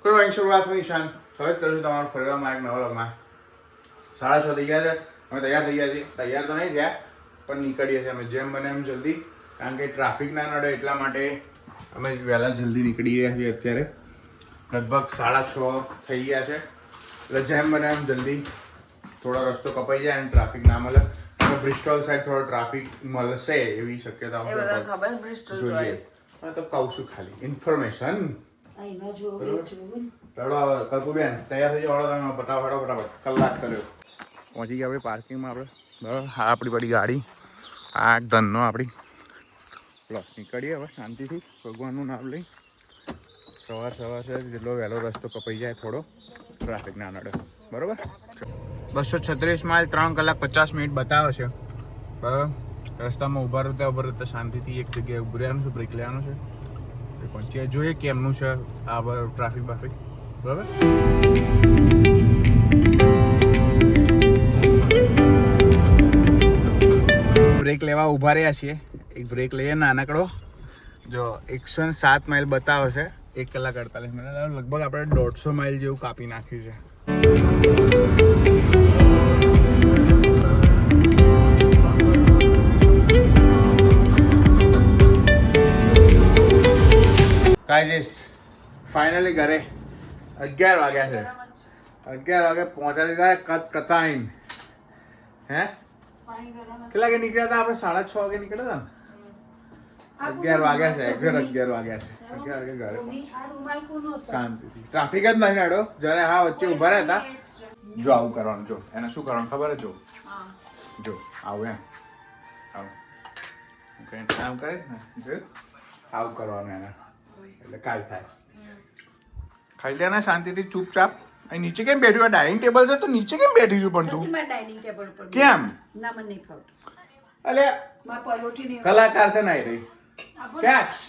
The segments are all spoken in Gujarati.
કોઈ વાંચી શરૂઆત હું ઈશાન સ્વાગત કરું છું તમારું ફરવામાં એક નવા વ્લોગમાં. 6:30 થઈ ગયા છે, અમે તૈયાર થઈ ગયા છીએ. તૈયાર તો નહીં થયા પણ નીકળીએ છીએ અમે જેમ બને એમ જલ્દી, કારણ કે ટ્રાફિક ના નડે એટલા માટે અમે વહેલા જલ્દી નીકળી રહ્યા છીએ. અત્યારે લગભગ 6:30 થઈ ગયા છે, એટલે જેમ બને એમ જલ્દી થોડો રસ્તો કપાઈ જાય અને ટ્રાફિક ના મળે. બ્રિસ્ટોલ સાઈડ થોડો ટ્રાફિક મળશે એવી શક્યતા જોઈએ. તો કહું છું ખાલી ઇન્ફોર્મેશન. કલ્પુબેન તૈયાર થઈ જાઓ, તમે ફટાફટ કલાક કર્યો. પહોંચી ગયા આપણે પાર્કિંગમાં. આપણે બરાબર, હા આપણી બધી ગાડી આ ધનનો આપણી ચલો નીકળીએ હવે શાંતિથી, ભગવાનનું નામ લઈ. સવાર છે, જેટલો વહેલો રસ્તો કપાઈ જાય થોડો ટ્રાફિક ના નડે. બરાબર, 236 માઇલ 3 કલાક 50 મિનિટ બતાવે છે. બરાબર, રસ્તામાં ઊભા રહેતા શાંતિથી એક જગ્યાએ ઊભું રહેવાનું છે, બ્રેક લેવાનું છે. પહોંચીએ, જોઈએ કેમનું છે આ ટ્રાફિક બાફિક. બરાબર, બ્રેક લેવા ઊભા રહ્યા છીએ. એક બ્રેક લઈએ નાનકડો. જો 107 માઇલ બતાવે છે, 1 કલાક 48 મિનિટ. લગભગ આપણે 150 માઇલ જેવું કાપી નાખ્યું છે. ગાઈસ ફાઇનલી ઘરે 11 વાગ્યા છે. 11 વાગે પહોંચાડી દીધા કચાઈન. હે કેટલા વાગે નીકળ્યા હતા આપણે? 6:30 વાગે નીકળ્યા હતા ને. 11 વાગ્યા છે, એક્ઝેક્ટ 11 વાગ્યા છે. 11 વાગે ઘરે શાંતિથી. ટ્રાફિક જ નહીં નડ્યો જ્યારે હા વચ્ચે ઊભા રહ્યા હતા. જો આવું કરવાનું, જો એને શું કરવાનું ખબર છે? જો આવું આવું આમ કરે ને, જો આવું કરવાનું એને, એટલે કાંઈ થાય. ખાઈ લે ને શાંતિથી ચૂપચાપ. અહીં નીચે કેમ બેઠી? ડાઇનિંગ ટેબલ છે તો નીચે કેમ બેઠી છું? પણ તું ડાઇનિંગ ટેબલ પર કેમ? ના, મને નહીં ખાવતું. અલે માર પરોઠી નહીં. કલાકાર છે નાઈ રહી. કેપ્સ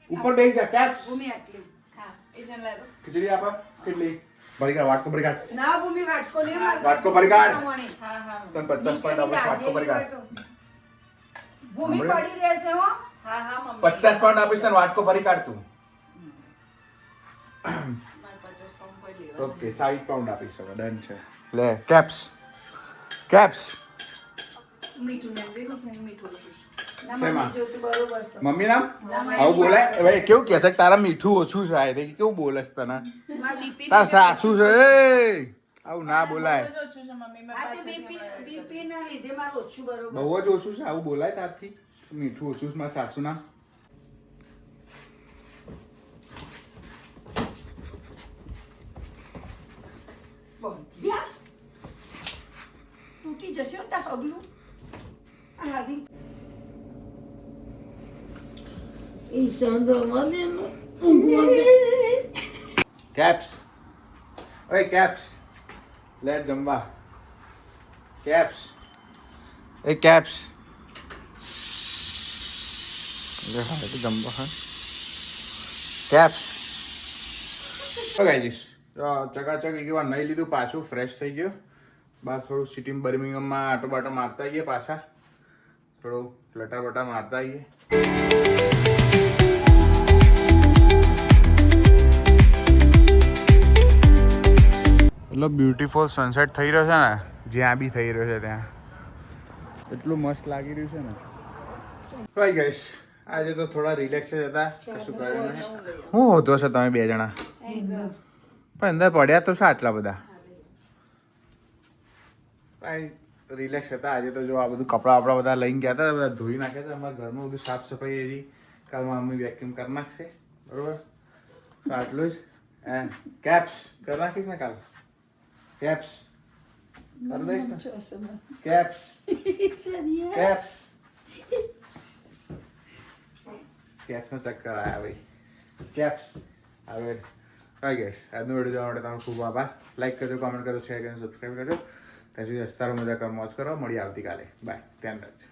ઉપર બેસી જા. કેપ્સ ભૂમિ આટલી. હા, એ જન લાવ્યો. ખીચડી આપા કેટલી? ભરી કાઢ, વાટકો ભરી કાઢ. ના ભૂમિ વાટકો નહીં. વાટકો ભરી કાઢ. હા હા. તને 50 પોઈન્ટ આપે, વાટકો ભરી કાઢ. ભૂમિ પડી રહેશે હો. હા હા મમ્મી. 50 પોઈન્ટ આપીશ તને, વાટકો ભરી કાઢ તું. ઓકે, 60 પાઉન્ડ આપીશ હવે. ડન છે. લે કેપ્સ. કેપ્સ મીઠું નાખી છે, મીઠું ઓછું. ના શેમાં? મમ્મી જોતું બરોબર છે. મમ્મી નામ આવું બોલાય? ભાઈ કેવું કહે છે કે તારા મીઠું ઓછું છે? આ કેવું બોલે છે તને? માર બીપી તાર સાસુ છે એ. આવું ના બોલાય. બીપી ના લીધે માર ઓછું બરોબર. બહુ જ ઓછું છે, આવું બોલાય તારથી? મીઠું ઓછું છે મારા સાસુ ના. તૂટી જશે તા હગલું. આ લાગી ઈશાન રમાને કેપ્સ, ઓય કેપ્સ, લેટ જમવા. કેપ્સ, એ કેપ્સ લે હા તો જમવા. હા કેપ્સ. ઓ ગાઈસ, ચકાચક એક વાર નહીં લીધું, પાછું ફ્રેશ થઈ ગયો. બહાર થોડું સિટી બર્મિંગહામમાં આટો બાટો મારતા આવીએ, પાછા થોડું લટા બટા મારતા આવીએ. એટલો બ્યુટીફુલ સનસેટ થઈ રહ્યો છે ને, જ્યાં બી થઈ રહ્યો છે ત્યાં. એટલું મસ્ત લાગી રહ્યું છે ને. ભાઈ ગઈશ આજે તો થોડા રિલેક્સ જ હતા, કશું કર્યું નહીં. શું હોતો છે તમે બે જણા? પણ અંદર પડ્યા તો છે આટલા બધા. ભાઈ રિલેક્સ હતા આજે તો. જો આ બધું કપડાં વપડા બધા લઈને ગયા હતા, બધા ધોઈ નાખ્યા હતા. અમારા ઘરનું બધું સાફ સફાઈ હજી કાલમાં મમ્મી વેક્યુમ કરી નાખશે. બરોબર, તો આટલું જ. કેપ્સ કરી નાખીશ ને કાલ? કેપ્સ કરી દઈશ ને? કેપ્સ કેપ્સ કેપ્સનો ચક્કર આવ્યા ભાઈ. કેપ્સ હવે કઈ ગઈશ. આજનો વિડીયો જોવા માટે તમારો ખૂબ આભાર. લાઈક કરજો, કોમેન્ટ કરજો, શેર કરજો, સબસ્ક્રાઈબ કરજો. ત્યાં સુધી હસતા રહો, મજા કરો, મોજ કરો. મળીએ આવતીકાલે. બાય, ધ્યાન રાખજો.